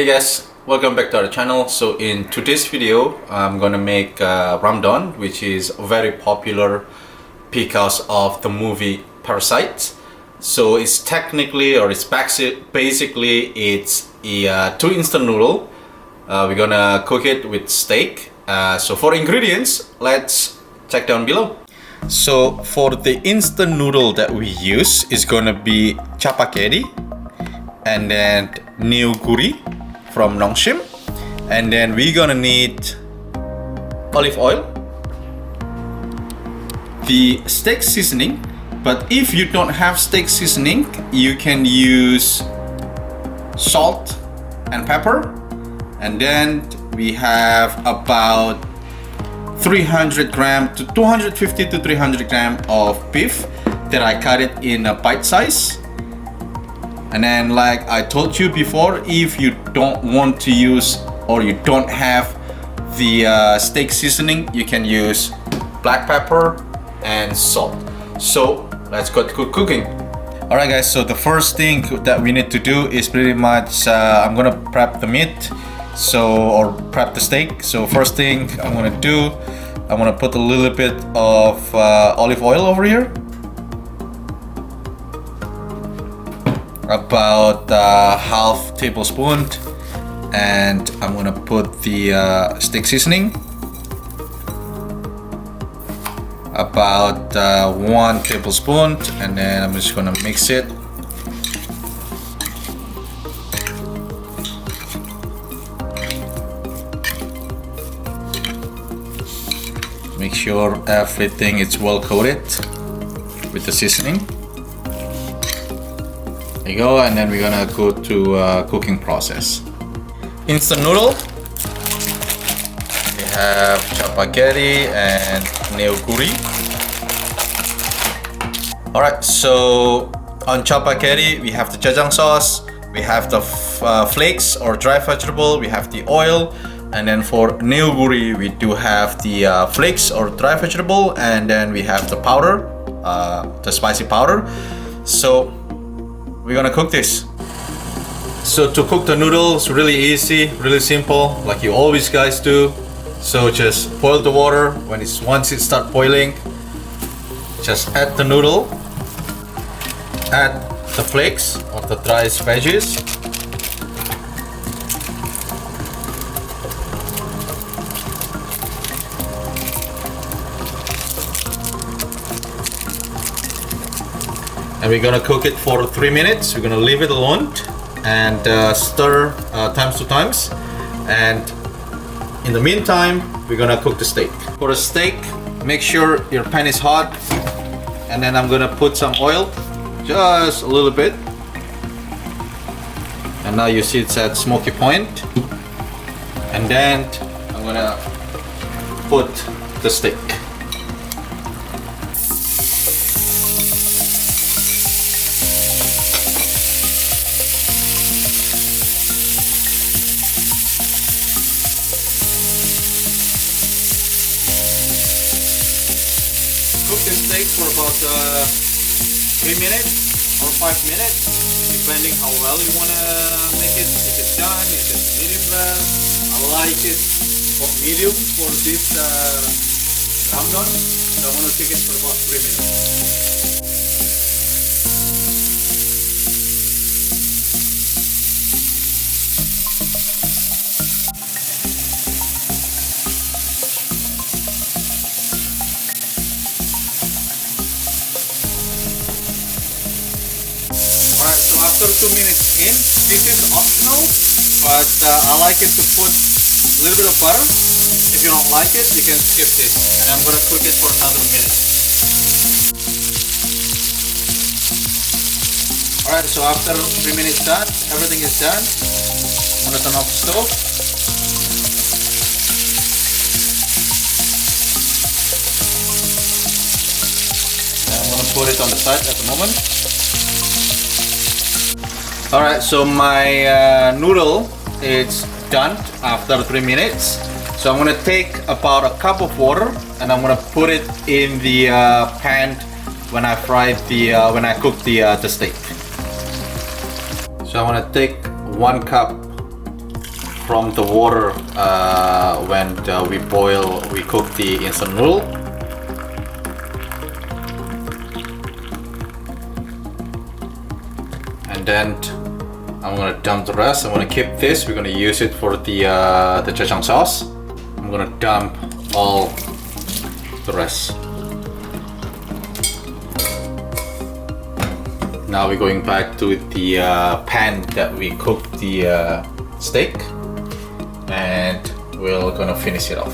Hey guys, welcome back to our channel. So in today's video, I'm gonna make ramdon, which is very popular because of the movie Parasite. So it's technically, or it's basically, it's a two instant noodle. We're gonna cook it with steak. So for ingredients, let's check down below. So for the instant noodle that we use is gonna be chappagetti, and then neoguri from Nongshim, and then we're gonna need olive oil, the steak seasoning. But if you don't have steak seasoning, you can use salt and pepper. And then we have about 300 gram to 250 to 300 gram of beef that I cut it in a bite size. And then, like I told you before, if you don't want to use, or you don't have the steak seasoning, you can use black pepper and salt. So let's go to cooking. Alright guys, so the first thing that we need to do is pretty much I'm gonna prep the meat, or prep the steak. So first thing I'm gonna do, I'm gonna put a little bit of olive oil over here, about half tablespoon, and I'm gonna put the steak seasoning, about 1 tablespoon, and then I'm just gonna mix it. Make sure everything is well coated with the seasoning. There you go, and then we're gonna go to cooking process. Instant noodle. We have chappagetti and neoguri. Alright, so on chappagetti we have the jajang sauce, we have the flakes or dry vegetable, we have the oil, and then for neoguri we do have the flakes or dry vegetable, and then we have the powder, the spicy powder. So we're gonna cook this. So to cook the noodles, really easy, really simple, like you always guys do. So just boil the water. Once it start boiling, just add the noodle, add the flakes of the dry veggies, and we're gonna cook it for 3 minutes. We're gonna leave it alone and stir times to times, and in the meantime we're gonna cook the steak. For the steak, make sure your pan is hot, and then I'm gonna put some oil, just a little bit, and now you see it's at smoky point, and then I'm gonna put the steak. Cook the steak for about 3 minutes or 5 minutes, depending how well you want to make it. If it's done, if it's medium well. I like it for medium for this ramdon, so I want to cook it for about 3 minutes. Alright, so after 2 minutes in, this is optional, but I like it to put a little bit of butter. If you don't like it, you can skip this, and I'm gonna cook it for another minute. Alright, so after 3 minutes done, everything is done. I'm gonna turn off the stove. And I'm gonna put it on the side at the moment. Alright, so my noodle is done after 3 minutes. So I'm gonna take about a cup of water, and I'm gonna put it in the pan when I cook the steak. So I'm gonna take 1 cup from the water when we cook the instant noodle. And then I'm gonna dump the rest. I'm gonna keep this. We're gonna use it for the jajang sauce. I'm gonna dump all the rest. Now we're going back to the pan that we cooked the steak, and we're gonna finish it off.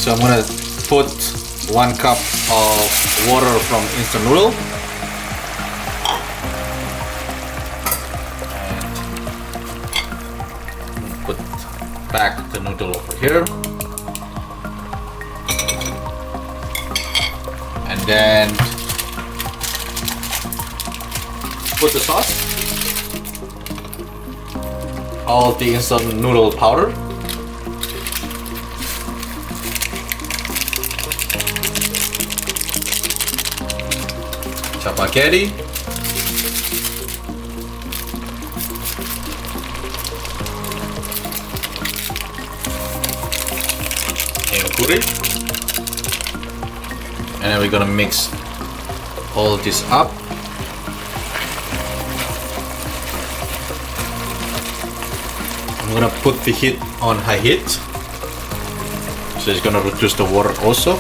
So I'm gonna put 1 cup of water from instant noodle. And put back the noodle over here. And then put the sauce, all the instant noodle powder, chapaghetti, and curry, and then we're gonna mix all this up. I'm gonna put the heat on high heat, so it's gonna reduce the water also.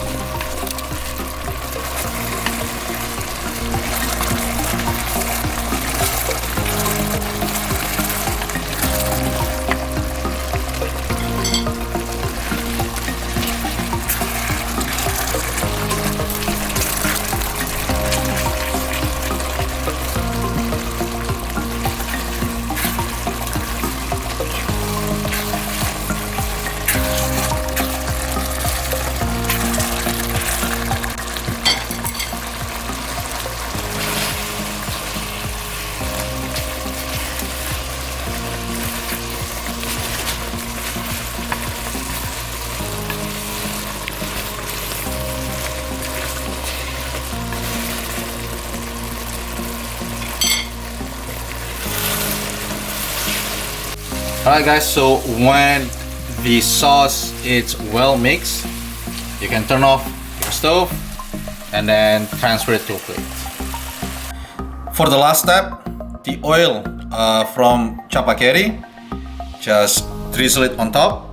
Alright guys, so when the sauce is well mixed, you can turn off your stove and then transfer it to a plate. For the last step, the oil from chapaghetti, just drizzle it on top.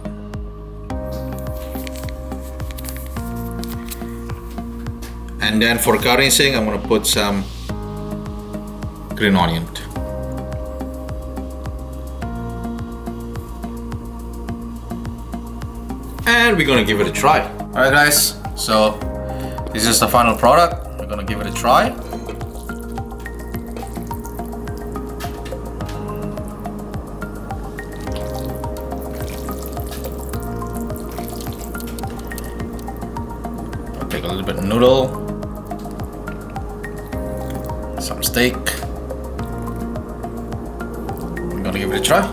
And then for garnishing, I'm gonna put some green onion. And we're gonna give it a try. Alright guys, so this is the final product. We're gonna give it a try. I'll take a little bit of noodle, some steak. I'm gonna give it a try.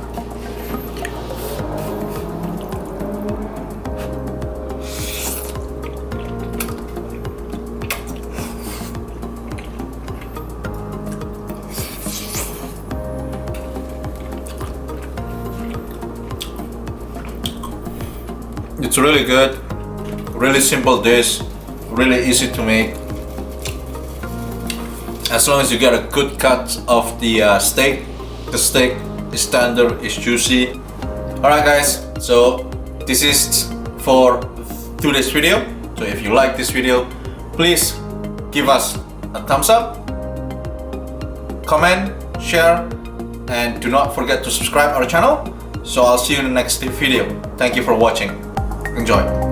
It's really good, really simple dish, really easy to make. As long as you get a good cut of the steak is tender, is juicy. Alright guys, so this is for today's video. So if you like this video, please give us a thumbs up, comment, share, and do not forget to subscribe our channel. So I'll see you in the next video. Thank you for watching. Enjoy.